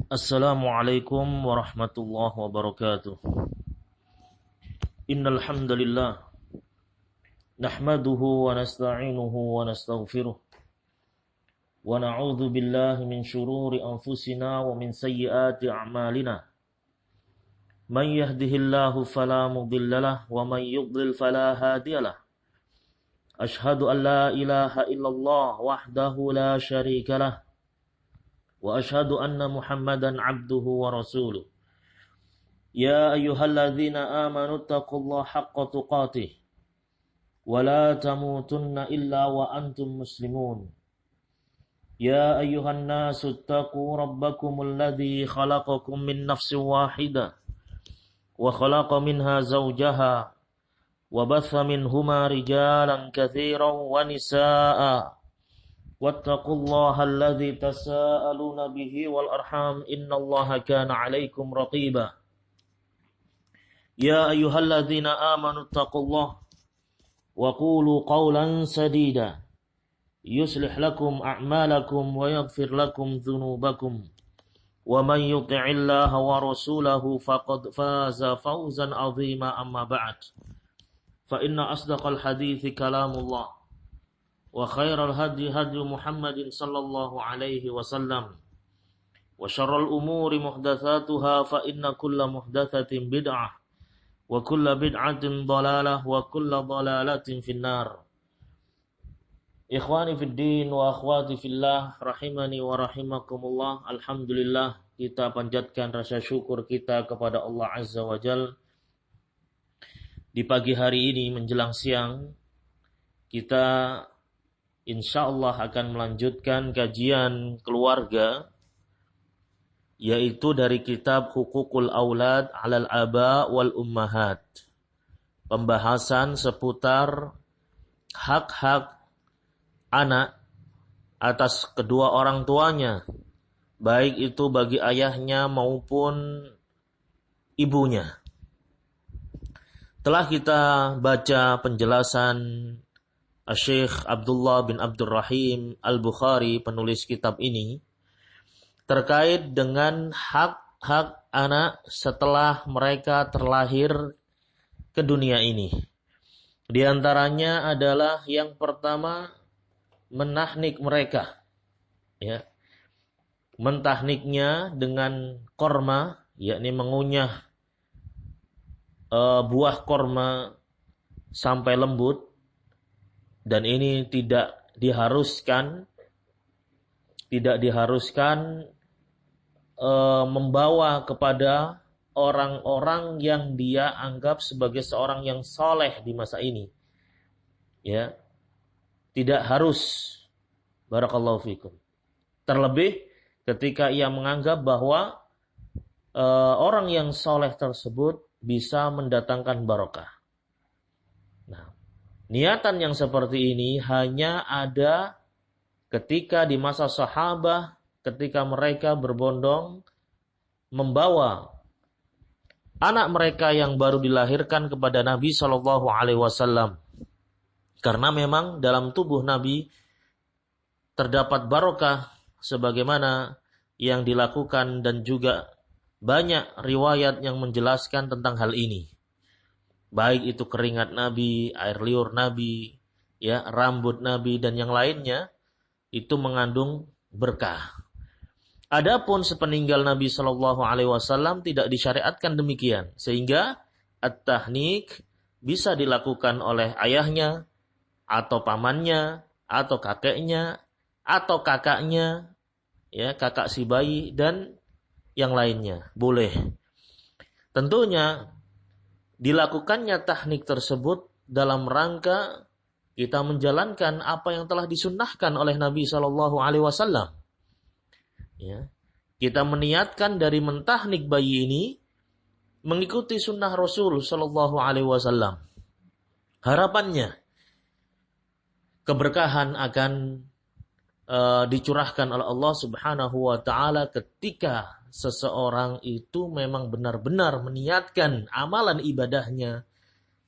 Assalamualaikum warahmatullahi wabarakatuh. Innal hamdalillah nahmaduhu wa nasta'inuhu wa nastaghfiruh wa na'udzu billahi min shururi anfusina wa min sayyiati a'malina. Man yahdihillahu fala mudhillalah wa man yudlil fala hadiyalah. Ashhadu an la ilaha illallah wahdahu la syarikalah wa ashhadu anna Muhammadan abduhu wa rasuluh. Ya ayyuhalladzina amanu taqullaha haqqa tuqatih wa la tamutunna illa wa antum muslimun. Ya ayyuhan nasu taqu rabbakumul ladzi khalaqakum min nafsin wahidah wa khalaqa minha zawjaha wa batha minhuma rijalan katsiran wa nisaa'a. Wattaqullaha alladzi tasaaluna bihi wal arham innallaha kana 'alaikum raqiba. Ya ayyuhalladzina amanu taqullaha wa qulu qawlan sadida yuslih lakum a'malakum wa yaghfir lakum dhunubakum wa man yuti'illaha wa rasulahu faqad faza fawzan 'azima amma ba'd. Fa inna asdaqal hadithi kalamullah wa khairal hadi hadi Muhammadin sallallahu alaihi wasallam wa syarrul umuri muhdatsatuha fa inna kulla muhdatsatin bid'ah wa kulla bid'atin dhalalah wa kulla dhalalatin finnar. Ikhwani fid din wa akhwati fillah rahimani wa rahimakumullah. Alhamdulillah, kita panjatkan rasa syukur kita kepada Allah Azza wa Jalla. Di pagi hari ini menjelang siang kita insyaallah akan melanjutkan kajian keluarga, yaitu dari kitab Huququl Aulad 'alal Aba wal Ummahat. Pembahasan seputar hak-hak anak atas kedua orang tuanya, baik itu bagi ayahnya maupun ibunya. Telah kita baca penjelasan Syekh Abdullah bin Abdurrahim Al-Bukhari, penulis kitab ini, terkait dengan hak-hak anak setelah mereka terlahir ke dunia ini. Di antaranya adalah yang pertama, menahnik mereka. Ya. Mentahniknya dengan korma, yakni mengunyah buah korma sampai lembut. Dan ini tidak diharuskan membawa kepada orang-orang yang dia anggap sebagai seorang yang soleh di masa ini. Ya, tidak harus. Barakallahu fikum. Terlebih ketika ia menganggap bahwa orang yang soleh tersebut bisa mendatangkan barokah. Nah, niatan yang seperti ini hanya ada ketika di masa sahabah, ketika mereka berbondong membawa anak mereka yang baru dilahirkan kepada Nabi Shallallahu Alaihi Wasallam, karena memang dalam tubuh Nabi terdapat barokah, sebagaimana yang dilakukan dan juga banyak riwayat yang menjelaskan tentang hal ini. Baik itu keringat Nabi, air liur Nabi, ya, rambut Nabi dan yang lainnya, itu mengandung berkah. Adapun sepeninggal Nabi Shallallahu Alaihi Wasallam tidak disyariatkan demikian, sehingga at-tahnik bisa dilakukan oleh ayahnya, atau pamannya, atau kakeknya, atau kakaknya, ya, kakak si bayi dan yang lainnya, boleh. Tentunya dilakukannya tahnik tersebut dalam rangka kita menjalankan apa yang telah disunnahkan oleh Nabi Shallallahu Alaihi Wasallam. Ya, kita meniatkan dari mentahnik bayi ini mengikuti sunnah Rasul Shallallahu Alaihi Wasallam. Harapannya keberkahan akan dicurahkan oleh Allah Subhanahu Wa Taala ketika seseorang itu memang benar-benar meniatkan amalan ibadahnya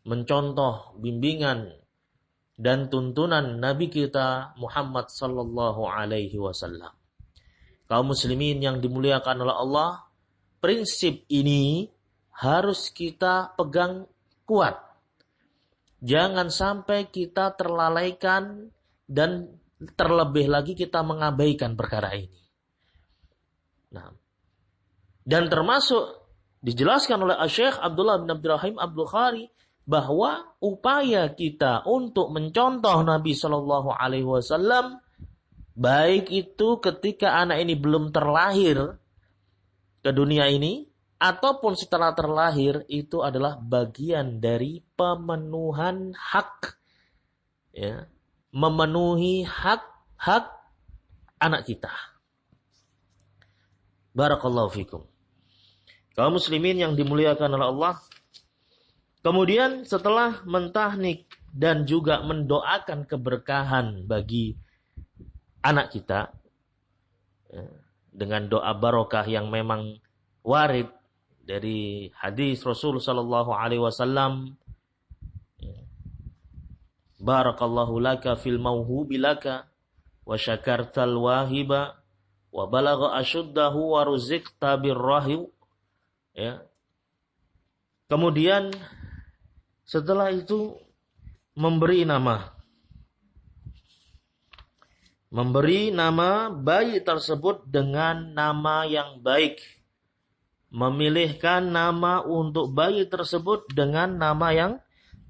mencontoh bimbingan dan tuntunan Nabi kita Muhammad sallallahu alaihi wasallam. Kaum muslimin yang dimuliakan oleh Allah, prinsip ini harus kita pegang kuat. Jangan sampai kita terlalaikan dan terlebih lagi kita mengabaikan perkara ini. Nah, dan termasuk dijelaskan oleh Syekh Abdullah bin Abdurrahim Al-Bukhari bahwa upaya kita untuk mencontoh Nabi Shallallahu Alaihi Wasallam, baik itu ketika anak ini belum terlahir ke dunia ini ataupun setelah terlahir, itu adalah bagian dari pemenuhan hak, ya, memenuhi hak anak kita. Barakallahu fikum. Kaum muslimin yang dimuliakan oleh Allah, kemudian setelah mentahnik dan juga mendoakan keberkahan bagi anak kita dengan doa barokah yang memang warid dari hadis Rasul sallallahu alaihi wasallam, barakallahu laka fil mauhubi laka wa syakartal wahiba wa balagha ashuddahu wa ruziqta birrahi, ya. Kemudian setelah itu memberi nama bayi tersebut dengan nama yang baik. Memilihkan nama untuk bayi tersebut dengan nama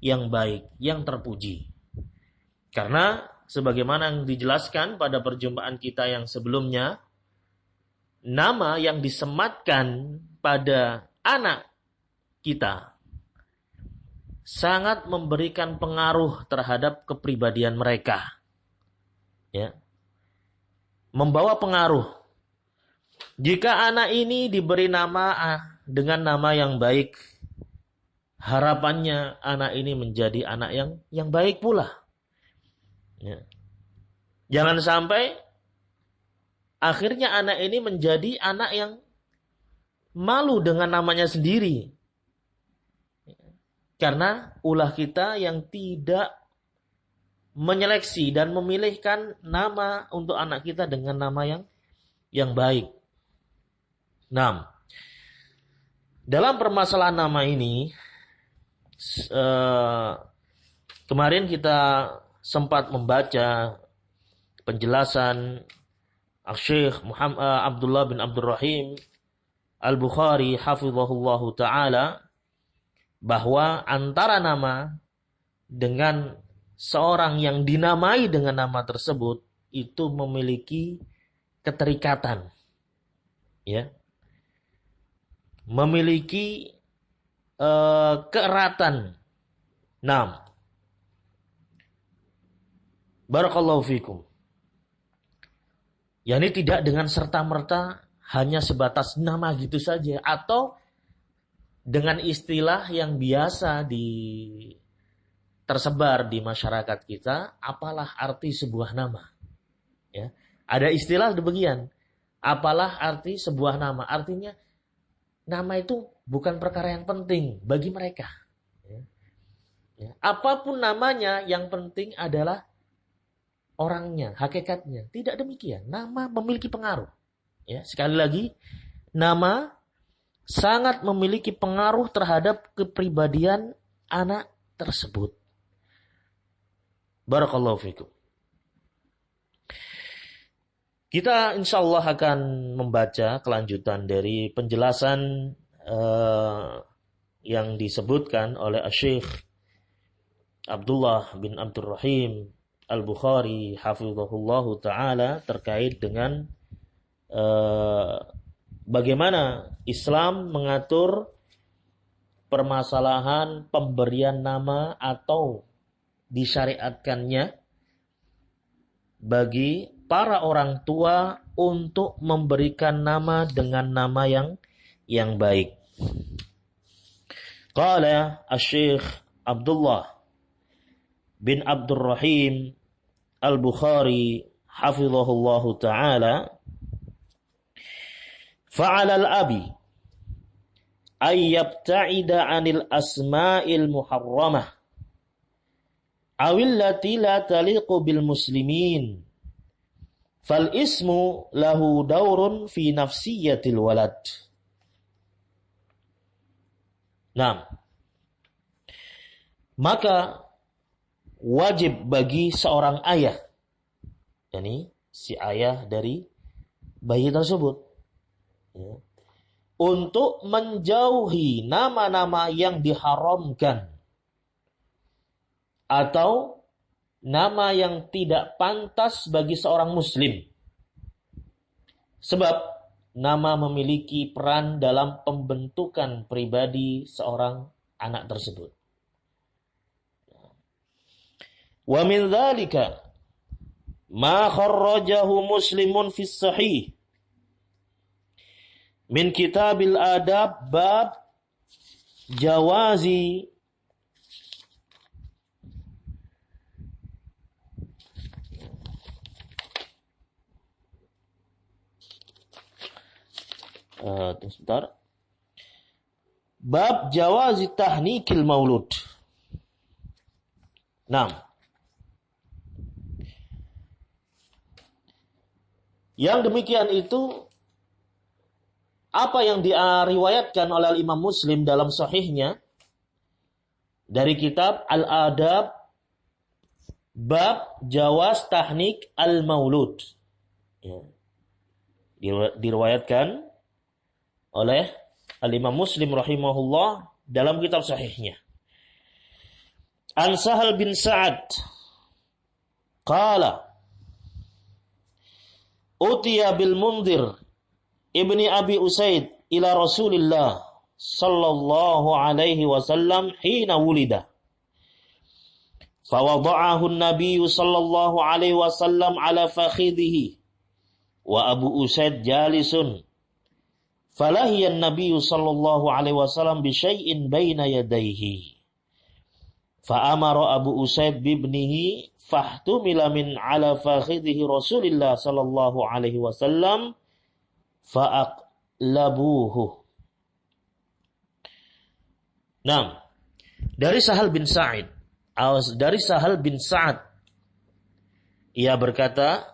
yang baik, yang terpuji. Karena sebagaimana yang dijelaskan pada perjumpaan kita yang sebelumnya, nama yang disematkan pada anak kita sangat memberikan pengaruh terhadap kepribadian mereka. Ya. Membawa pengaruh. Jika anak ini diberi nama dengan nama yang baik, harapannya anak ini menjadi anak yang baik pula. Ya. Jangan sampai akhirnya anak ini menjadi anak yang malu dengan namanya sendiri. Karena ulah kita yang tidak menyeleksi dan memilihkan nama untuk anak kita dengan nama yang baik. Nah, dalam permasalahan nama ini, kemarin kita sempat membaca penjelasan Syekh Abdullah bin Abdurrahim Al-Bukhari hafizahullahu ta'ala, bahwa antara nama dengan seorang yang dinamai dengan nama tersebut itu memiliki keterikatan, ya, memiliki keeratan. Nah, barakallahu fikum. Yani tidak dengan serta-merta hanya sebatas nama gitu saja, atau dengan istilah yang biasa tersebar di masyarakat kita, apalah arti sebuah nama. Ya. Ada istilah demikian, apalah arti sebuah nama. Artinya nama itu bukan perkara yang penting bagi mereka. Ya. Ya. Apapun namanya, yang penting adalah orangnya, hakikatnya. Tidak demikian. Nama memiliki pengaruh. Ya. Sekali lagi, nama sangat memiliki pengaruh terhadap kepribadian anak tersebut. Barakallahu fikum. Kita insyaallah akan membaca kelanjutan dari penjelasan yang disebutkan oleh Syekh Abdullah bin Abdurrahim Al-Bukhari hafizahullahu ta'ala terkait dengan bagaimana Islam mengatur permasalahan pemberian nama atau disyariatkannya bagi para orang tua untuk memberikan nama dengan nama yang baik. Qala Asy-Syaikh Abdullah bin Abdurrahim Al-Bukhari hafizahullahu ta'ala, fa'ala al-abi ay yabta'ida 'anil asma'il muharramah awillati la taliqu bil muslimin. Fal ismu lahu daurun fi nafsiyatil walad. Nah, maka wajib bagi seorang ayah, yakni si ayah dari bayi tersebut, ya, untuk menjauhi nama-nama yang diharamkan atau nama yang tidak pantas bagi seorang muslim. Sebab nama memiliki peran dalam pembentukan pribadi seorang anak tersebut. Wa min dzalika ma kharrajahu Muslimun fi sahih min kitabil adab bab jawazi sebentar. Bab jawazi tahnikil maulud. Nah, yang demikian itu apa yang diriwayatkan oleh Imam Muslim dalam sahihnya dari kitab Al-Adab bab jawaz tahnik al-maulud. Ya. Diriwayatkan oleh Al-Imam Muslim rahimahullah dalam kitab sahihnya. An Sahal bin Sa'ad qala utiya bil Mundhir ibni Abi Usaid ila Rasulillah sallallahu alaihi wasallam hina wulida. Fawada'ahu an-nabiy sallallahu alaihi wasallam ala fakhidhihi wa Abu Usaid jalisun. Falahiya an-nabiy sallallahu alaihi wasallam bi syai'in baina yadayhi. Fa'amara Abu Usaid bibnihi fahtumila min ala fakhidhihi Rasulillah sallallahu alaihi wasallam fa'aqlabuhu. Nah, dari Sahal bin Sa'id, ia berkata,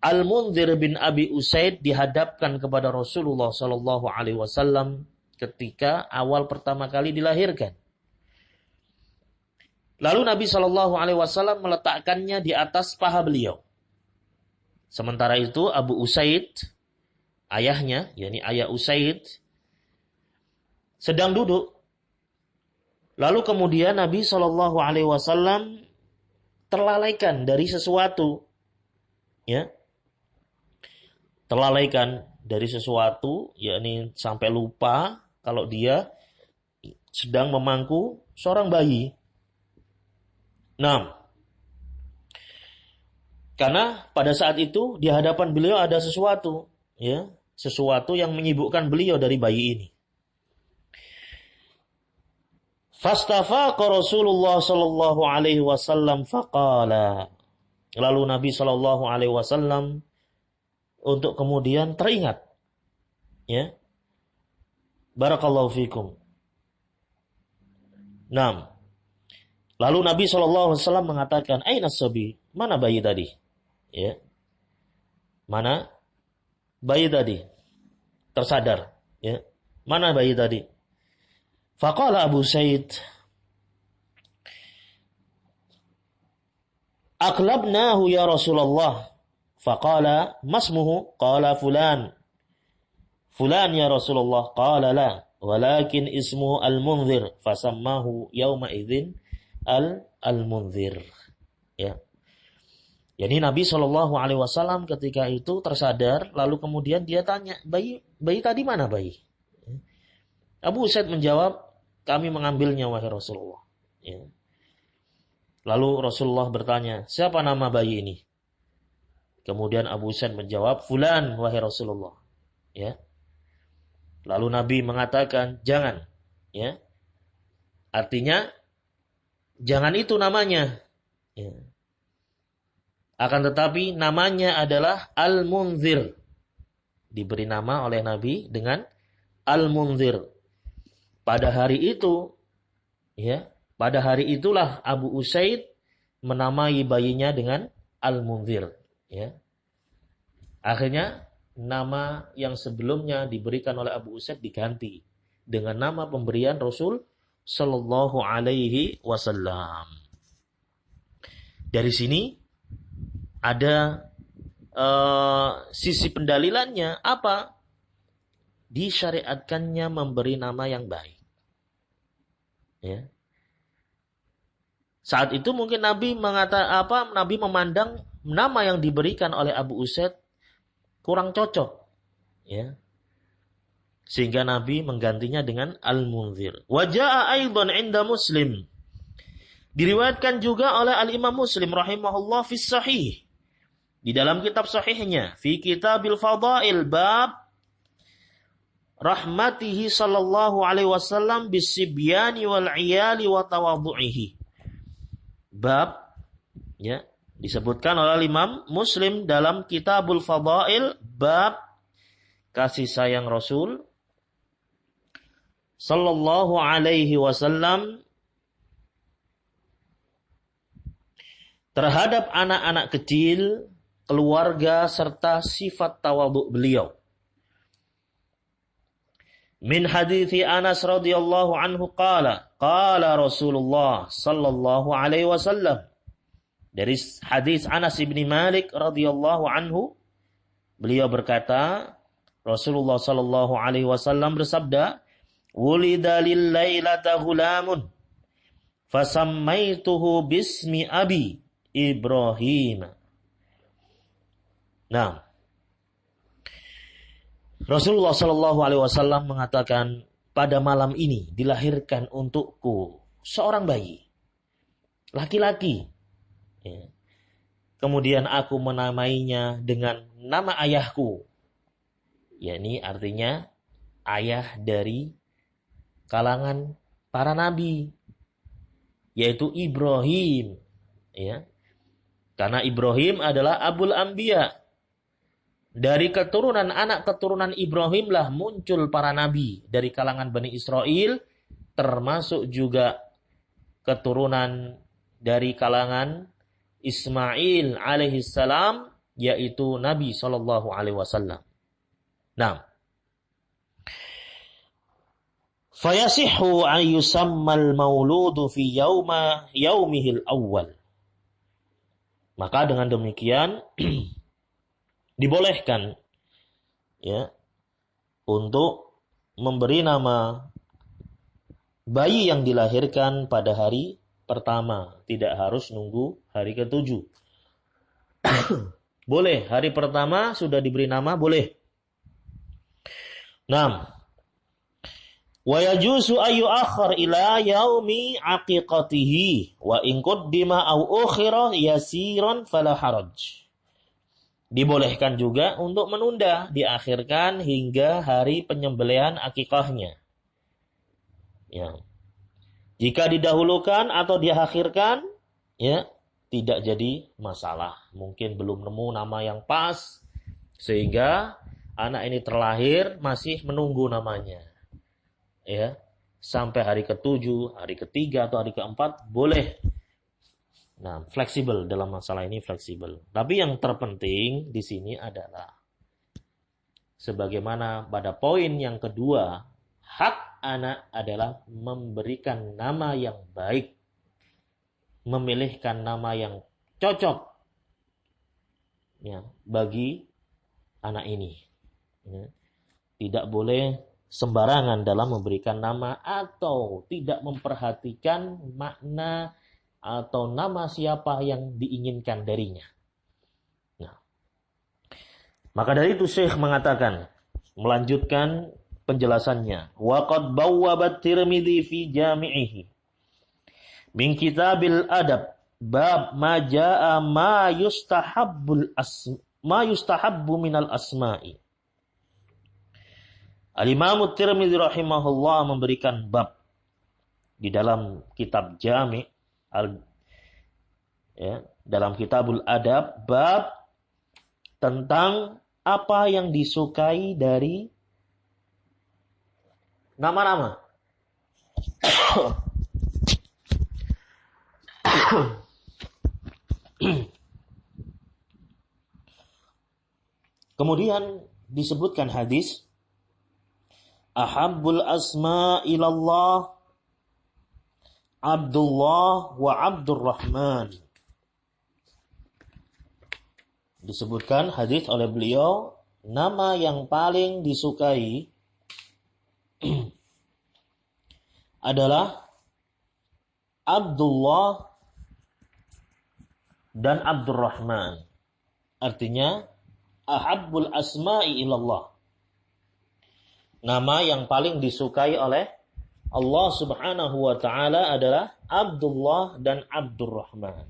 Al-Mundhir bin Abi Usaid dihadapkan kepada Rasulullah sallallahu alaihi wasallam ketika awal pertama kali dilahirkan. Lalu Nabi sallallahu alaihi wasallam meletakkannya di atas paha beliau. Sementara itu Abu Usaid, ayahnya, yakni ayah Usaid, sedang duduk. Lalu kemudian Nabi sallallahu alaihi wasallam terlalaikan dari sesuatu, ya. Terlalaikan dari sesuatu, yakni sampai lupa kalau dia sedang memangku seorang bayi. Nah, karena pada saat itu di hadapan beliau ada sesuatu, ya, sesuatu yang menyibukkan beliau dari bayi ini. Fastafaqa Rasulullah sallallahu alaihi wasallam faqala. Lalu Nabi sallallahu alaihi wasallam untuk kemudian teringat, ya. Barakallahu fikum. Naam. Lalu Nabi SAW mengatakan, Aina sabi? Mana bayi tadi? Ya. Mana bayi tadi? Tersadar. Ya. Mana bayi tadi? Faqala Abu Said, Aqlabnahu ya Rasulullah. Faqala, Masmuhu? Qala fulan. Fulan ya Rasulullah. Qala la. Walakin ismuhu al-Mundhir. Fasammahu yawma idzin Al-Mundhir. Ya. Jadi Nabi Shallallahu Alaihi Wasallam ketika itu tersadar, lalu kemudian dia tanya, bayi tadi mana bayi? Abu Usaid menjawab, kami mengambilnya wahai Rasulullah. Ya. Lalu Rasulullah bertanya, siapa nama bayi ini? Kemudian Abu Usaid menjawab, fulan wahai Rasulullah. Ya. Lalu Nabi mengatakan, jangan. Ya. Artinya jangan itu namanya. Ya. Akan tetapi namanya adalah Al-Mundhir. Diberi nama oleh Nabi dengan Al-Mundhir. Pada hari itu, ya, pada hari itulah Abu Usaid menamai bayinya dengan Al-Munzir, ya. Akhirnya nama yang sebelumnya diberikan oleh Abu Usaid diganti dengan nama pemberian Rasul sallallahu alaihi wasallam. Dari sini ada sisi pendalilannya apa? Disyariatkannya memberi nama yang baik. Ya. Saat itu mungkin Nabi Nabi memandang nama yang diberikan oleh Abu Usaid kurang cocok, ya. Sehingga Nabi menggantinya dengan Al-Munzir. Wa jaa'a aidan 'inda Muslim. Diriwayatkan juga oleh Al-Imam Muslim rahimahullah fi sahih. Di dalam kitab sahihnya, fi Kitabil Fadail bab rahmatihi sallallahu alaihi wasallam bisibyani wal 'iyali wa tawadhu'ihi. Bab, ya, disebutkan oleh Imam Muslim dalam Kitabul Fadail bab kasih sayang Rasul sallallahu alaihi wasallam terhadap anak-anak kecil, keluarga serta sifat tawadhu beliau. Min hadithi Anas radhiyallahu anhu qala Rasulullah sallallahu alaihi wasallam. Dari hadis Anas bin Malik radhiyallahu anhu, beliau berkata, Rasulullah sallallahu alaihi wasallam bersabda, "Wulida lil lailata ghulamun fasammaituhu bismi abi Ibrahim." Nah, Rasulullah sallallahu alaihi wasallam mengatakan, pada malam ini dilahirkan untukku seorang bayi, laki-laki. Ya. Kemudian aku menamainya dengan nama ayahku. Yakni artinya ayah dari kalangan para nabi, yaitu Ibrahim. Ya. Karena Ibrahim adalah Abul Anbiya. Dari anak keturunan Ibrahimlah muncul para nabi dari kalangan Bani Israel, termasuk juga keturunan dari kalangan Ismail alaihissalam, yaitu Nabi sallallahu alaihi wasallam. Nah, fayasihhu an yusammal mauludu fi yaumihil awwal. Maka dengan demikian dibolehkan, ya, untuk memberi nama bayi yang dilahirkan pada hari pertama, tidak harus nunggu hari ke-7. Boleh, hari pertama sudah diberi nama, boleh. Nah, wa yajuzu ayu akhar ila yaumi aqiqatihi wa in qaddima au ukhira yasiran fala haraj. Dibolehkan juga untuk menunda, diakhirkan hingga hari penyembelihan akikahnya. Ya. Jika didahulukan atau diakhirkan, ya, tidak jadi masalah. Mungkin belum nemu nama yang pas, sehingga anak ini terlahir masih menunggu namanya. Ya, sampai hari ke-7, hari ke-3 atau hari ke-4 boleh. Nah, fleksibel dalam masalah ini, fleksibel. Tapi yang terpenting di sini adalah sebagaimana pada poin yang kedua, hak anak adalah memberikan nama yang baik, memilihkan nama yang cocok, ya, bagi anak ini. Ya. Tidak boleh sembarangan dalam memberikan nama atau tidak memperhatikan makna atau nama siapa yang diinginkan darinya. Nah, maka dari itu Syekh mengatakan, melanjutkan penjelasannya, wa qad bawwaba Tirmidzi fi jami'ihi min kitabil adab bab ma jaa ma yustahabbu minal asma'i. Al-Imam Tirmidzi rahimahullah memberikan bab di dalam kitab Jami' dalam Kitabul Adab, bab tentang apa yang disukai dari nama-nama. Kemudian disebutkan hadis ahabbul asma ilallah Abdullah wa Abdurrahman. Disebutkan hadis oleh beliau, nama yang paling disukai adalah Abdullah dan Abdurrahman. Artinya ahabbul asma'i ilallah. Nama yang paling disukai oleh Allah Subhanahu wa taala adalah Abdullah dan Abdurrahman.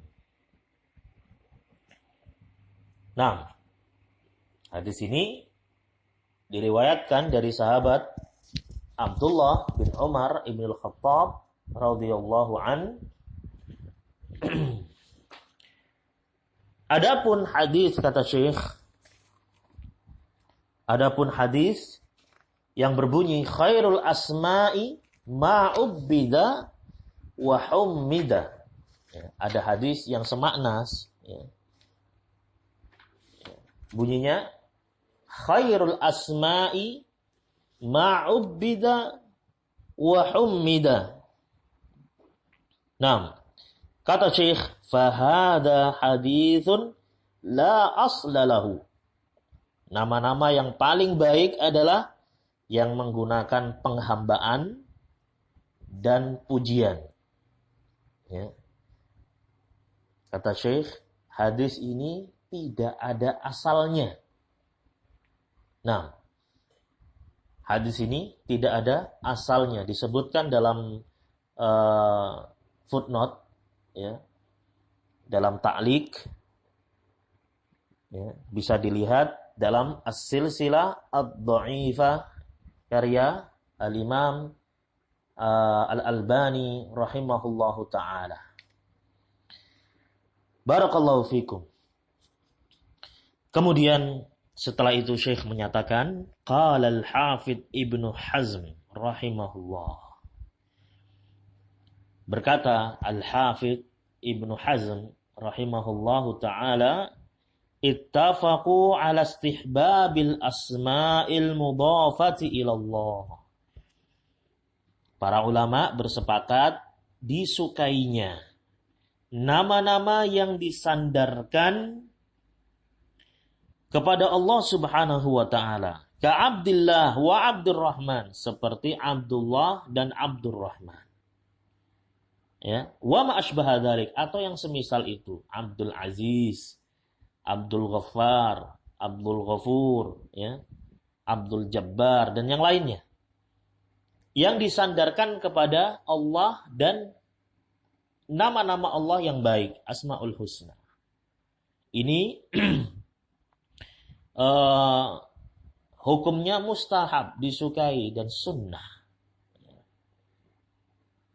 Nah, hadis ini diriwayatkan dari sahabat Abdullah bin Umar ibn al-Khattab radhiyallahu an. Adapun hadis, kata Syekh, adapun hadis yang berbunyi khairul asma'i ma'ubbida wa hummida. Ya, ada hadis yang semakna, ya. Bunyinya khairul asma'i ma'ubbida wa hummida. Nah, kata Syekh, fahada hadithun la asla lahu. Nama-nama yang paling baik adalah yang menggunakan penghambaan dan pujian. Ya. Kata Syekh, hadis ini tidak ada asalnya. Nah, hadis ini tidak ada asalnya. Disebutkan dalam footnote, ya, dalam ta'liq, ya, bisa dilihat dalam As-Silsilah Ad-Dha'ifah karya Al-Imam Al-Albani rahimahullahu ta'ala. Barakallahu fikum. Kemudian setelah itu Syekh menyatakan, qala al-Hafidh Ibnu Hazm rahimahullah. Berkata Al-Hafidh Ibnu Hazm rahimahullahu ta'ala, ittafaqu ala istihbabil asma'il mudhafati ilallah. Para ulama bersepakat disukainya nama-nama yang disandarkan kepada Allah Subhanahu wa taala. Ka Abdullah wa Abdurrahman, seperti Abdullah dan Abdurrahman. Ya, wa ma asbaha dzalik, atau yang semisal itu, Abdul Aziz, Abdul Ghaffar, Abdul Ghafur, ya, Abdul Jabbar dan yang lainnya. Yang disandarkan kepada Allah dan nama-nama Allah yang baik, Asmaul Husna. Ini hukumnya mustahab, disukai dan sunnah.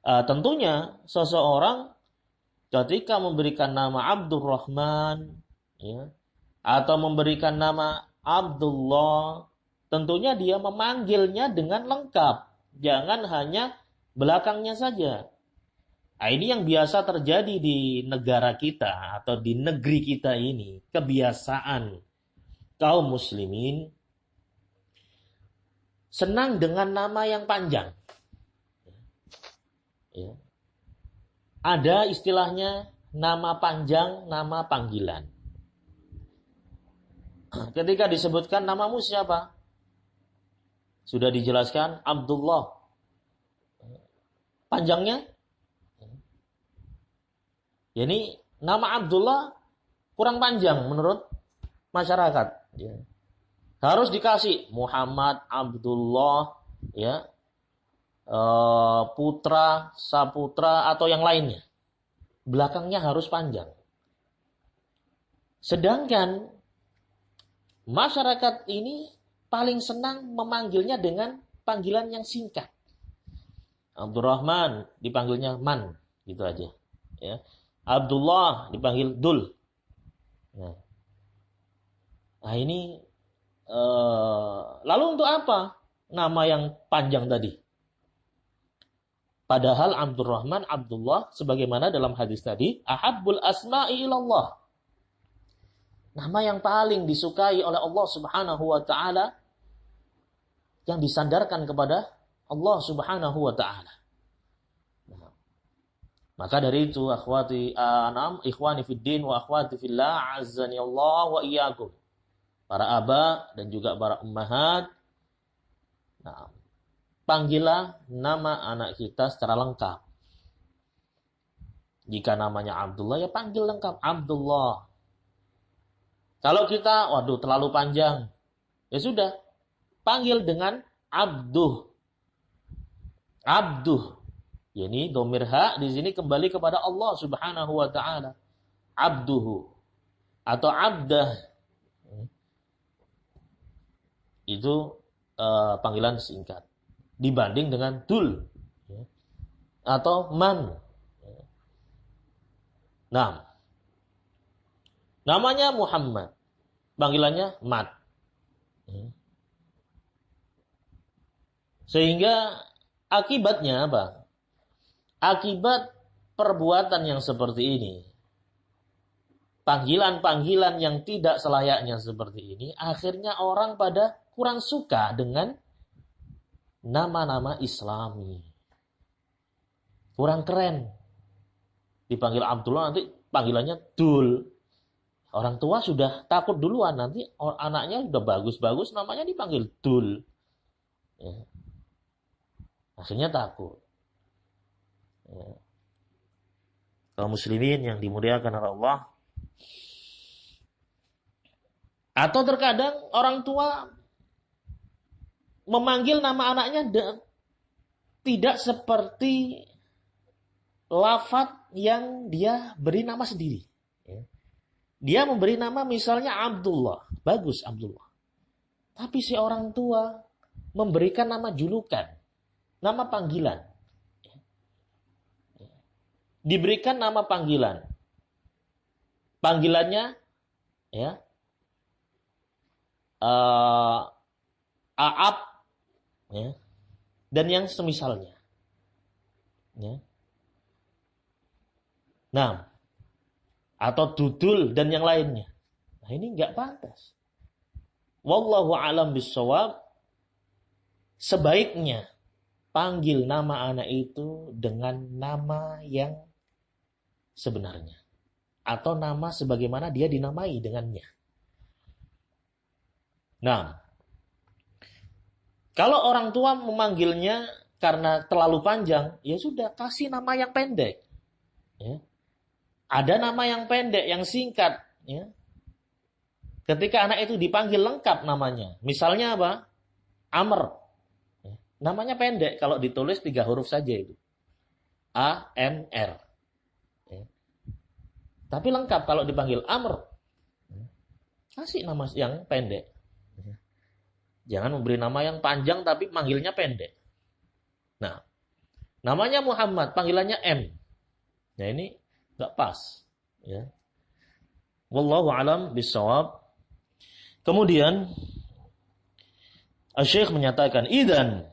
Tentunya seseorang ketika memberikan nama Abdurrahman, ya, atau memberikan nama Abdullah, tentunya dia memanggilnya dengan lengkap. Jangan hanya belakangnya saja. Nah, ini yang biasa terjadi di negara kita atau di negeri kita ini. Kebiasaan kaum muslimin senang dengan nama yang panjang. Ya. Ada istilahnya nama panjang, nama panggilan. Ketika disebutkan namamu siapa? Sudah dijelaskan Abdullah. Panjangnya? Ini nama Abdullah kurang panjang menurut masyarakat. Ya. Harus dikasih Muhammad, Abdullah, ya, Putra, Saputra atau yang lainnya. Belakangnya harus panjang. Sedangkan masyarakat ini paling senang memanggilnya dengan panggilan yang singkat. Abdurrahman dipanggilnya Man, gitu aja. Ya. Abdullah dipanggil Dul. Nah ini lalu untuk apa nama yang panjang tadi? Padahal Abdurrahman, Abdullah, sebagaimana dalam hadis tadi, ahabbul asma'i ilallah. Nama yang paling disukai oleh Allah Subhanahu wa taala yang disandarkan kepada Allah Subhanahu wa taala. Maka dari itu ikhwani fiddin wa akhwati fillah azzani Allah wa iyyakum. Para aba dan juga para ummahat. Nah, panggillah nama anak kita secara lengkap. Jika namanya Abdullah, ya panggil lengkap Abdullah. Kalau kita, terlalu panjang, ya sudah, panggil dengan Abduh. Abduh. Ya, ini dhamir ha di sini kembali kepada Allah Subhanahu wa taala. Abduhu atau abdah. Itu panggilan singkat dibanding dengan dul atau man. Nah, namanya Muhammad, panggilannya Mat. Sehingga akibatnya apa? Akibat perbuatan yang seperti ini, panggilan-panggilan yang tidak selayaknya seperti ini, akhirnya orang pada kurang suka dengan nama-nama Islami. Kurang keren. Dipanggil Abdullah, nanti panggilannya Dul. Orang tua sudah takut duluan, nanti anaknya sudah bagus-bagus, namanya dipanggil Dul. Ya. Akhirnya takut. Ya. Kaum muslimin yang dimuliakan oleh Allah. Atau terkadang orang tua memanggil nama anaknya tidak seperti lafaz yang dia beri nama sendiri. Dia memberi nama misalnya Abdullah. Bagus Abdullah. Tapi si orang tua memberikan nama julukan. Nama panggilan. Diberikan nama panggilan. Panggilannya ya Aab ya, dan yang semisalnya. Ya. Nah, atau Dudul dan yang lainnya. Nah, ini enggak pantas. Wallahu a'lam bissawab. Sebaiknya panggil nama anak itu dengan nama yang sebenarnya. Atau nama sebagaimana dia dinamai dengannya. Nah, kalau orang tua memanggilnya karena terlalu panjang, ya sudah kasih nama yang pendek. Ya. Ada nama yang pendek, yang singkat. Ya. Ketika anak itu dipanggil lengkap namanya, misalnya apa? Amr. Ya. Namanya pendek, kalau ditulis 3 huruf saja itu. A-M-R. Tapi lengkap kalau dipanggil Amr. Kasih nama yang pendek. Jangan memberi nama yang panjang tapi panggilnya pendek. Nah, namanya Muhammad, panggilannya M. Nah, ini enggak pas. Ya. Wallahu alam bissawab. Kemudian Asy-Syaikh menyatakan, "Idzan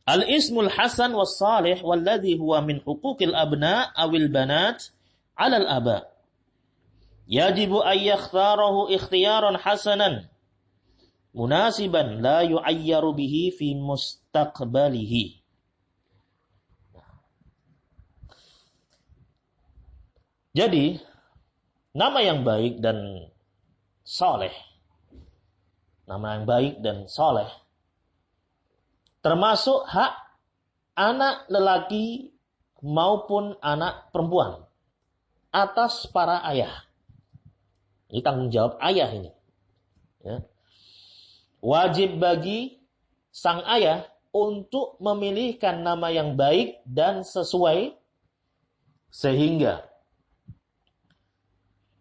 al-ismul hasan was salih walladhi huwa min huquqil abna awil banat 'ala al-aba. Yajibu ay yakhtarahu ikhtiyaran hasanan munasiban la yu'ayyaru bihi fi mustaqbalihi." Jadi, nama yang baik dan soleh, nama yang baik dan soleh, termasuk hak anak lelaki maupun anak perempuan atas para ayah. Ini tanggung jawab ayah ini. Ya. Wajib bagi sang ayah untuk memilihkan nama yang baik dan sesuai sehingga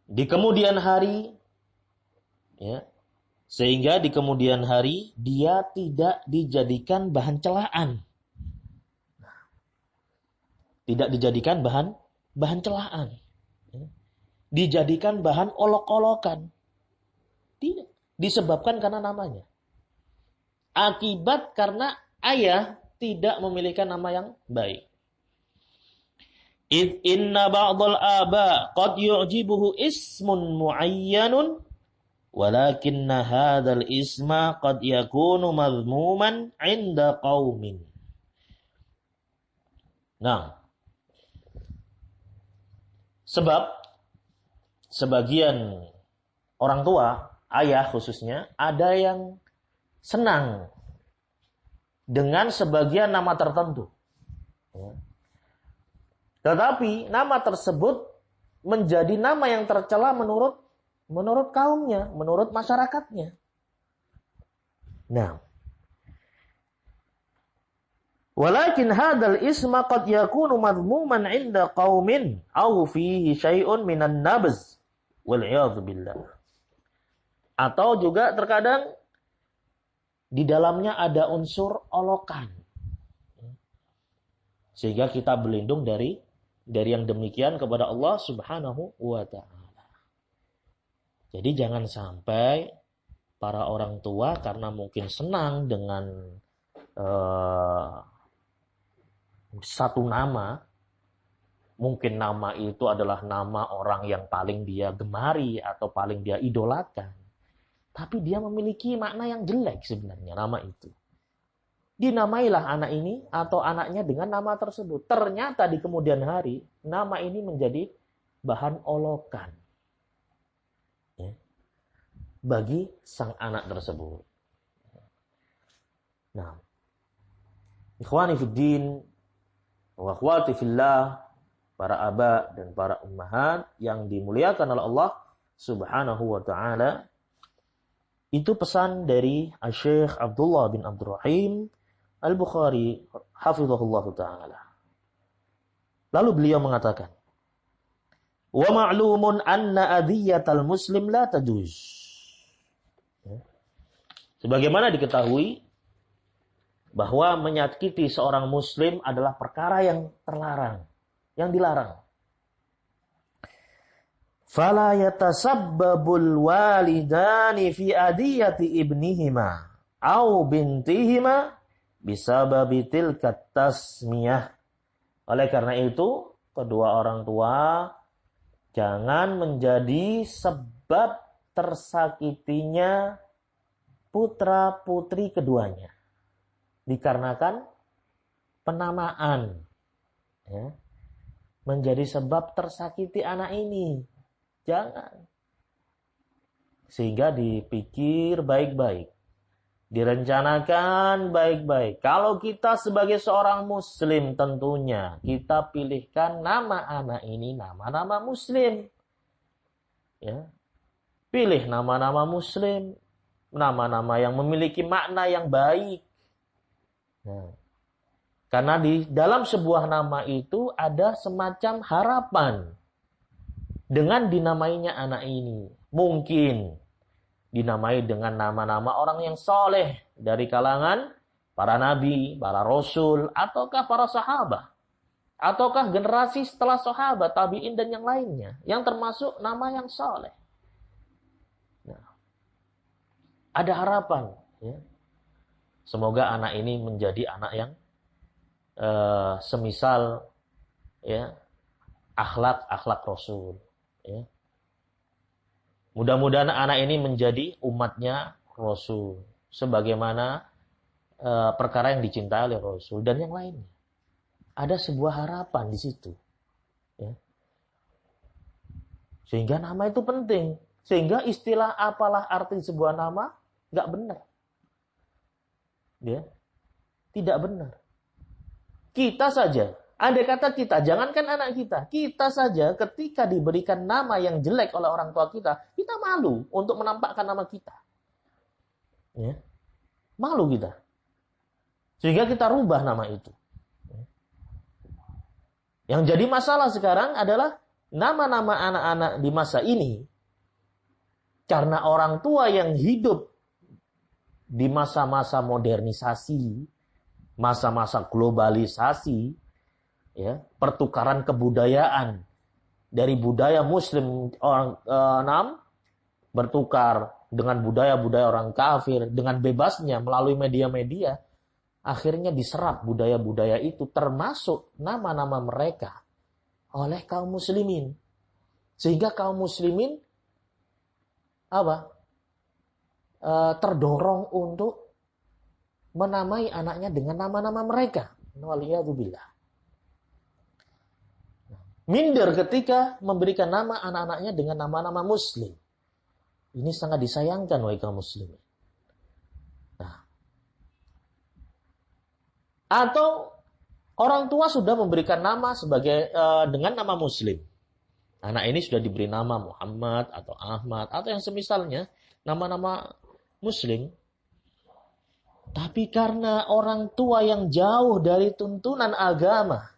di kemudian hari ya, dia tidak dijadikan bahan celaan. Tidak dijadikan bahan celaan. Ya. Dijadikan bahan olok-olokan. Tidak. Disebabkan karena namanya. Akibat karena ayah tidak memiliki nama yang baik. Inna ba'dal aba qad yu'jibuhu ismun muayyanun walakinna hadzal isma qad yakunu madhmuman 'inda qaumin. Nah, sebab sebagian orang tua, ayah khususnya, ada yang senang dengan sebagian nama tertentu. Ya. Tetapi nama tersebut menjadi nama yang tercela menurut kaumnya, menurut masyarakatnya. Nah, walakin hadzal isma qad yakunu madhmuman 'inda qaumin aw fihi syai'un minan nabz wal 'iyadzu billah. Atau juga terkadang di dalamnya ada unsur olokan. Sehingga kita berlindung dari yang demikian kepada Allah Subhanahu wa ta'ala. Jadi jangan sampai para orang tua karena mungkin senang dengan satu nama, mungkin nama itu adalah nama orang yang paling dia gemari atau paling dia idolakan, tapi dia memiliki makna yang jelek sebenarnya nama itu. Dinamailah anak ini atau anaknya dengan nama tersebut. Ternyata di kemudian hari nama ini menjadi bahan olokan, ya, bagi sang anak tersebut. Nah, ikhwani fiddin wa akhwati fillah, para aba dan para ummahat yang dimuliakan oleh Allah Subhanahu wa ta'ala, itu pesan dari Syekh Abdullah bin Abdul Rahim Al-Bukhari hafizahullah ta'ala. Lalu beliau mengatakan, wa ma'lumun anna adhiyatal muslim la tajuz. Sebagaimana diketahui bahwa menyakiti seorang muslim adalah perkara yang terlarang, yang dilarang. Fala yatasabbabul walidani fi adiyati ibnihima au bintihima bisababi tilkat tasmiyah. Oleh karena itu, kedua orang tua jangan menjadi sebab tersakitinya putra-putri keduanya. Dikarenakan penamaan, ya, menjadi sebab tersakiti anak ini. Jangan. Sehingga dipikir baik-baik, direncanakan baik-baik. Kalau kita sebagai seorang muslim tentunya kita pilihkan nama anak ini nama-nama muslim. Ya. Pilih nama-nama muslim, nama-nama yang memiliki makna yang baik. Nah, karena di dalam sebuah nama itu ada semacam harapan dengan dinamainya anak ini. Mungkin dinamai dengan nama-nama orang yang soleh dari kalangan para nabi, para rasul, ataukah para sahabat, ataukah generasi setelah sahabat, tabi'in dan yang lainnya, yang termasuk nama yang soleh. Nah, ada harapan, ya. Semoga anak ini menjadi anak yang semisal, ya, akhlak Rasul, ya. Mudah-mudahan anak ini menjadi umatnya Rasul, sebagaimana perkara yang dicintai oleh Rasul dan yang lainnya. Ada sebuah harapan di situ, ya. Sehingga nama itu penting. Sehingga istilah apalah arti sebuah nama nggak benar, ya, tidak benar. Kita saja, andai kata kita, jangankan anak kita saja ketika diberikan nama yang jelek oleh orang tua kita malu untuk menampakkan nama kita. Ya. Malu kita. Sehingga kita rubah nama itu. Yang jadi masalah sekarang adalah nama-nama anak-anak di masa ini, karena orang tua yang hidup di masa-masa modernisasi, masa-masa globalisasi, ya, pertukaran kebudayaan dari budaya muslim orang bertukar dengan budaya-budaya orang kafir dengan bebasnya melalui media-media, akhirnya diserap budaya-budaya itu termasuk nama-nama mereka oleh kaum muslimin. Sehingga kaum muslimin terdorong untuk menamai anaknya dengan nama-nama mereka. Waliyadzubillah. Minder ketika memberikan nama anak-anaknya dengan nama-nama muslim. Ini sangat disayangkan wahai kaum muslimin. Nah. Atau orang tua sudah memberikan nama dengan nama muslim. Anak ini sudah diberi nama Muhammad atau Ahmad atau yang semisalnya, nama-nama muslim. Tapi karena orang tua yang jauh dari tuntunan agama,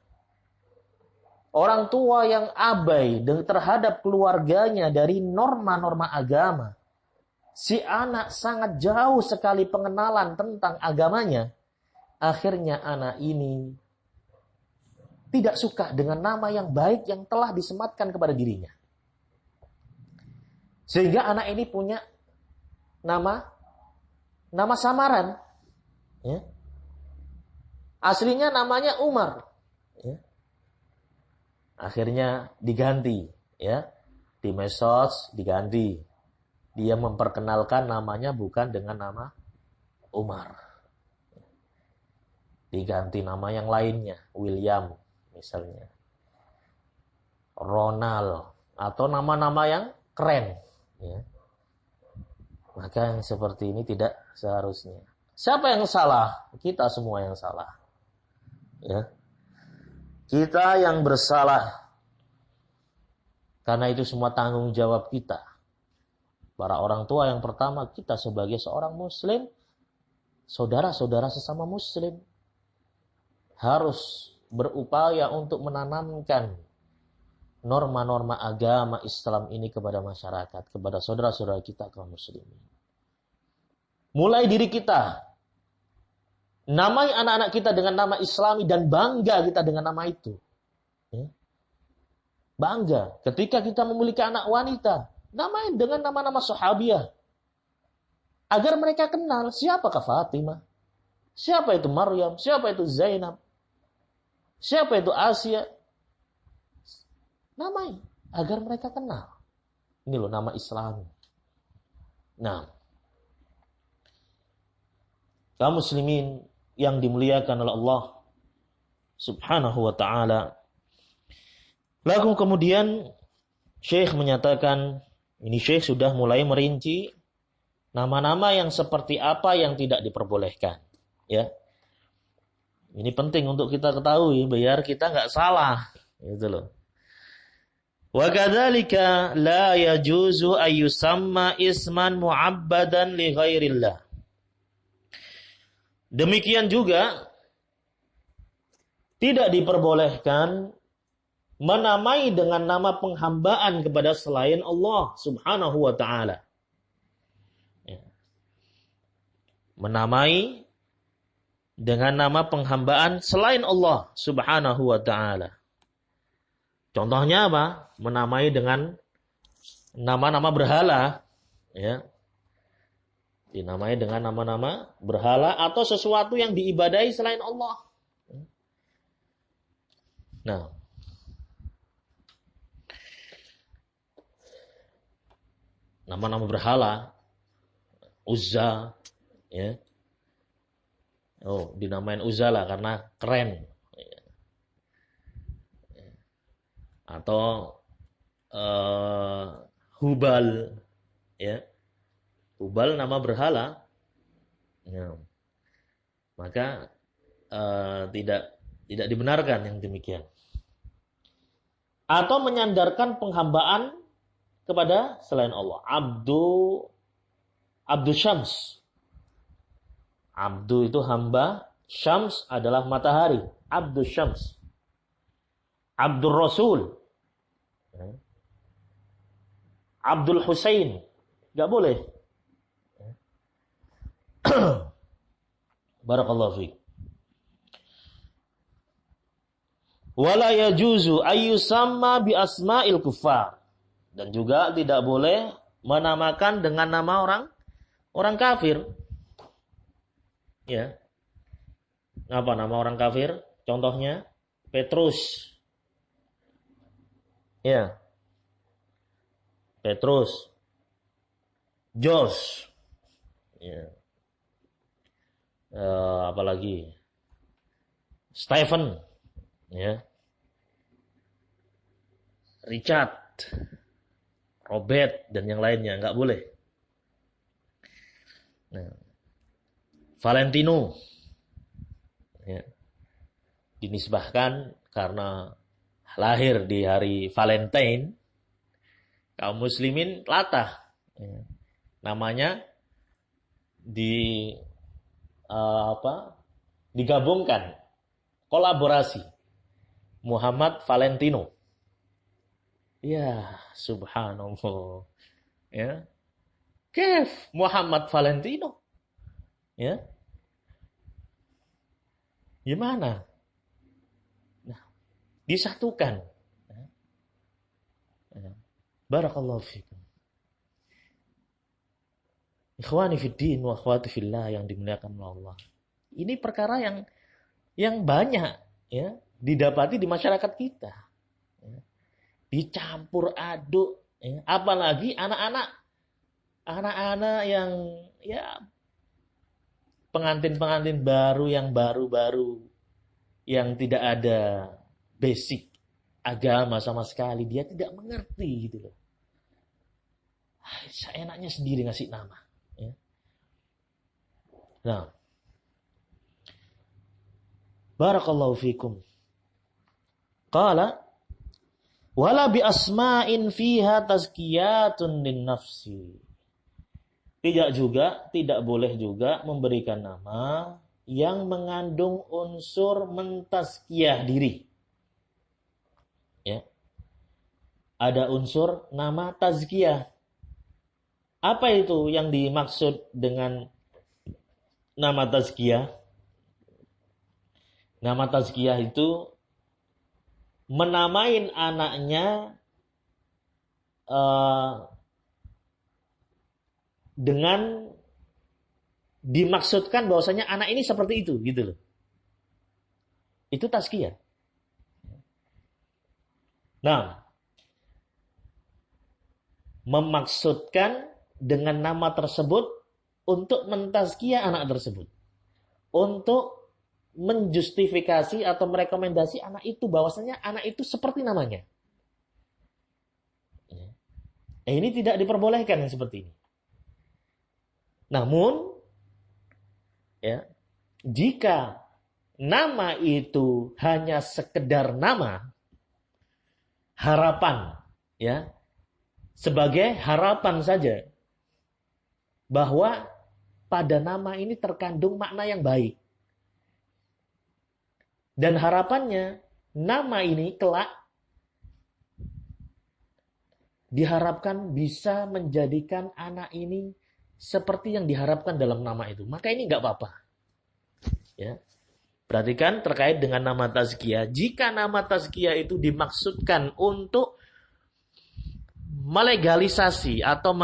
orang tua yang abai terhadap keluarganya dari norma-norma agama, si anak sangat jauh sekali pengenalan tentang agamanya, akhirnya anak ini tidak suka dengan nama yang baik yang telah disematkan kepada dirinya. Sehingga anak ini punya nama samaran. Ya. Aslinya namanya Umar. Ya. Akhirnya diganti. Ya. Di medsos diganti. Dia memperkenalkan namanya bukan dengan nama Umar. Diganti nama yang lainnya. William misalnya. Ronald. Atau nama-nama yang keren. Ya. Maka yang seperti ini tidak seharusnya. Siapa yang salah? Kita semua yang salah. Ya. Kita yang bersalah. Karena itu semua tanggung jawab kita. Para orang tua yang pertama, kita sebagai seorang muslim, saudara-saudara sesama muslim, harus berupaya untuk menanamkan norma-norma agama Islam ini kepada masyarakat, kepada saudara-saudara kita kaum muslimin. Mulai diri kita. Namai anak-anak kita dengan nama Islami dan bangga kita dengan nama itu. Ya. Bangga. Ketika kita memiliki anak wanita, namai dengan nama-nama sahabiah. Agar mereka kenal siapakah Fatimah. Siapa itu Maryam. Siapa itu Zainab. Siapa itu Asia. Namai. Agar mereka kenal. Ini loh nama Islami. Nah. Kaum muslimin yang dimuliakan oleh Allah Subhanahu wa ta'ala. Lalu kemudian Syekh menyatakan, ini Syekh sudah mulai merinci nama-nama yang seperti apa yang tidak diperbolehkan. Ya. Ini penting untuk kita ketahui biar kita nggak salah. Gitu loh. Wa kadzalika la yajuzu ayyusamma isman mu'abbadan li ghairillah. Demikian juga tidak diperbolehkan menamai dengan nama penghambaan kepada selain Allah Subhanahu wa ta'ala. Ya. Menamai dengan nama penghambaan selain Allah Subhanahu wa ta'ala. Contohnya apa? Menamai dengan nama-nama berhala. Ya. Dinamai dengan nama-nama berhala atau sesuatu yang diibadahi selain Allah. Nah, nama-nama berhala, Uzza, ya. Oh, dinamain Uzza lah karena keren. Atau Hubal, ya. Hubal nama berhala, ya. Maka tidak dibenarkan yang demikian. Atau menyandarkan penghambaan kepada selain Allah. Abdu Syams. Abdu itu hamba, Syams adalah matahari. Abdu Syams. Abdul Rasul. Abdul Husain. Gak boleh. Barakallahu fiik. Wala yajuzu ayyusamma bi asma'il kuffar. Dan juga tidak boleh menamakan dengan nama orang kafir. Ya. Apa nama orang kafir? Contohnya Petrus. Ya, Petrus, Josh, ya, apalagi Stephen, ya, Richard, Robert dan yang lainnya nggak boleh. Nah, Valentino, ya, dinisbahkan karena lahir di hari Valentine, kaum muslimin latah, ya. Namanya di digabungkan, kolaborasi Muhammad Valentino. Ya, subhanallah. Ya. Kef Muhammad Valentino. Ya. Gimana? Nah, disatukan. Ya. Barakallahu fikum. Ikhwani fiddin wa akhwati fillah yang dimuliakan oleh Allah. Ini perkara yang banyak ya didapati di masyarakat kita. Ya. Dicampur aduk, ya. Apalagi anak-anak yang ya pengantin-pengantin baru yang baru-baru yang tidak ada basic agama sama sekali, dia tidak mengerti gitu loh. Seenaknya sendiri ngasih nama. Ya. Nah, barakallahu fikum. Qala wala bi asma'in fiha tazkiyatun lin nafsi. Tidak boleh juga memberikan nama yang mengandung unsur mentazkiyah diri. Ya. Ada unsur nama tazkiyah. Apa itu yang dimaksud dengan nama tazkiyah? Nama tazkiyah itu menamain anaknya dengan dimaksudkan bahwasanya anak ini seperti itu, gitu loh. Itu tazkiyah. Nah, memaksudkan dengan nama tersebut untuk mentazkiyah anak tersebut. Untuk menjustifikasi atau merekomendasi anak itu bahwasanya anak itu seperti namanya. Ini tidak diperbolehkan yang seperti ini. Namun, ya, jika nama itu hanya sekedar nama, harapan, ya, sebagai harapan saja, bahwa pada nama ini terkandung makna yang baik. Dan harapannya, nama ini kelak diharapkan bisa menjadikan anak ini seperti yang diharapkan dalam nama itu. Maka ini nggak apa-apa. Ya. Perhatikan terkait dengan nama tazkiyah. Jika nama tazkiyah itu dimaksudkan untuk melegalisasi atau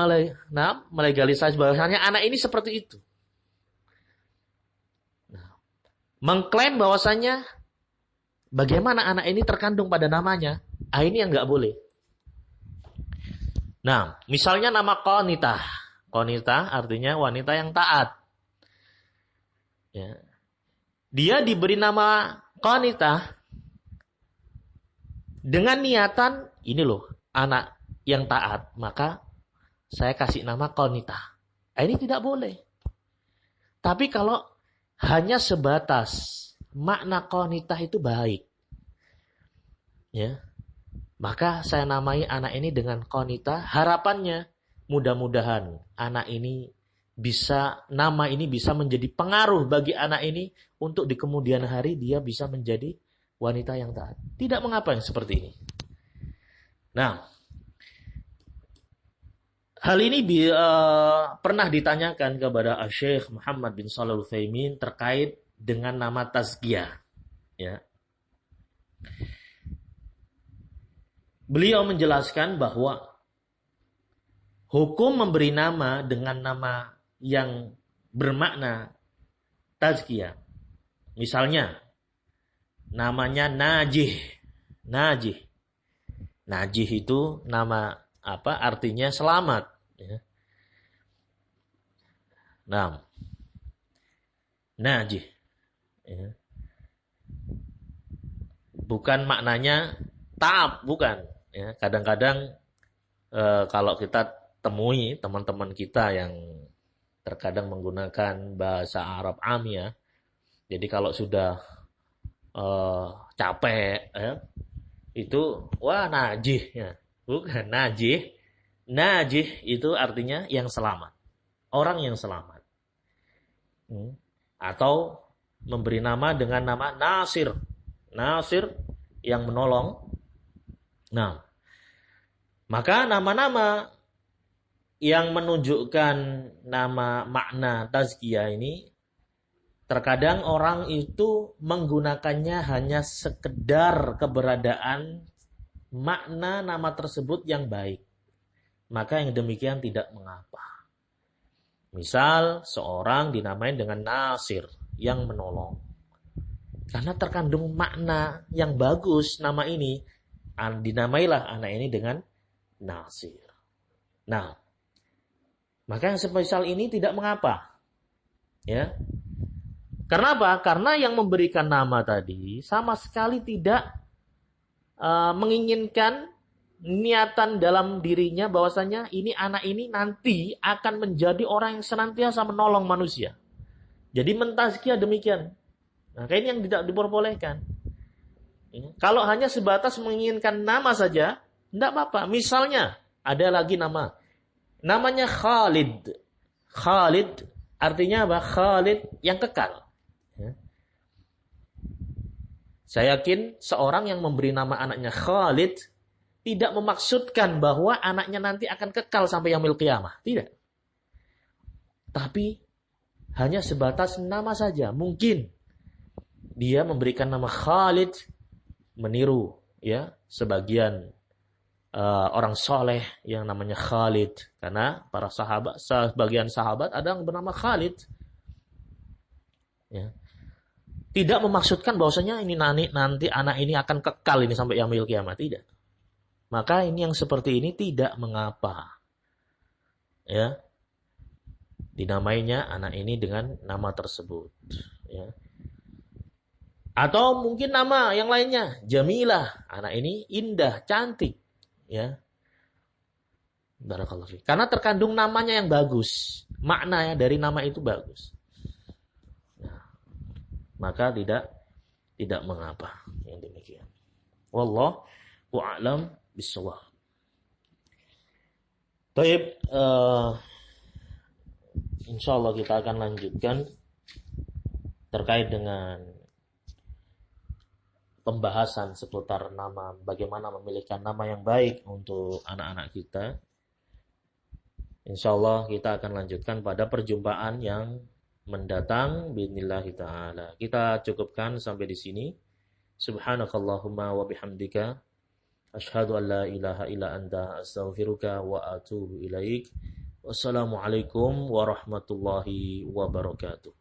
melegalisasi bahwasanya anak ini seperti itu. Nah, mengklaim bahwasanya bagaimana anak ini terkandung pada namanya, ini yang nggak boleh. Nah, misalnya nama Qanitah. Qanitah artinya wanita yang taat. Ya. Dia diberi nama Qanitah dengan niatan, ini loh, anak yang taat. Maka saya kasih nama Qanitah. Ini tidak boleh. Tapi kalau hanya sebatas makna Qanitah itu baik, ya, maka saya namai anak ini dengan Qanitah. Harapannya mudah-mudahan anak ini nama ini bisa menjadi pengaruh bagi anak ini untuk di kemudian hari dia bisa menjadi wanita yang taat. Tidak mengapa yang seperti ini. Nah, hal ini pernah ditanyakan kepada Syekh Muhammad bin Shalih Al-Utsaimin terkait dengan nama tazkiyah. Ya. Beliau menjelaskan bahwa hukum memberi nama dengan nama yang bermakna tazkiyah. Misalnya, namanya Najih. Najih itu nama apa? Artinya selamat. Ya. Nah, najih. Ya. Bukan maknanya taab, bukan. Ya, kadang-kadang kalau kita temui teman-teman kita yang terkadang menggunakan bahasa Arab amiyah, jadi kalau sudah capek, itu wah najih, ya. Bukan najih. Najih itu artinya yang selamat, orang yang selamat. Atau memberi nama dengan nama Nasir. Nasir yang menolong. Nah, maka nama-nama yang menunjukkan nama makna tazkiyah ini, terkadang orang itu menggunakannya hanya sekedar keberadaan makna nama tersebut yang baik. Maka yang demikian tidak mengapa. Misal seorang dinamai dengan Nasir, yang menolong. Karena terkandung makna yang bagus nama ini, dinamailah anak ini dengan Nasir. Nah, maka yang semisal ini tidak mengapa. Ya. Karena apa? Karena yang memberikan nama tadi sama sekali tidak menginginkan niatan dalam dirinya bahwasanya ini anak ini nanti akan menjadi orang yang senantiasa menolong manusia. Jadi mentazkiyah demikian. Nah, ini yang tidak diperbolehkan. Ya. Kalau hanya sebatas menginginkan nama saja, tidak apa-apa. Misalnya ada lagi namanya Khalid. Khalid artinya apa? Khalid yang kekal. Ya. Saya yakin seorang yang memberi nama anaknya Khalid tidak memaksudkan bahwa anaknya nanti akan kekal sampai yaumil qiyamah. Tidak. Tapi hanya sebatas nama saja. Mungkin dia memberikan nama Khalid meniru ya sebagian orang soleh yang namanya Khalid. Karena para sahabat, sebagian sahabat ada yang bernama Khalid. Ya. Tidak memaksudkan bahwasanya ini nanti anak ini akan kekal ini sampai yaumil qiyamah. Tidak. Maka ini yang seperti ini tidak mengapa. Ya. Dinamainya anak ini dengan nama tersebut. Ya. Atau mungkin nama yang lainnya. Jamilah. Anak ini indah, cantik. Ya. Barakallahu fiik. Karena terkandung namanya yang bagus. Makna dari nama itu bagus. Nah, maka tidak mengapa. Yang demikian. Wallahu a'lam bishawab. Baik, insyaallah kita akan lanjutkan terkait dengan pembahasan seputar nama, bagaimana memilihkan nama yang baik untuk anak-anak kita. Insyaallah kita akan lanjutkan pada perjumpaan yang mendatang biidznillah taala. Kita cukupkan sampai di sini. Subhanakallahumma wa bihamdika asyhadu an la ilaha illa anta astaghfiruka wa atubu ilaik. Wassalamualaikum warahmatullahi wabarakatuh.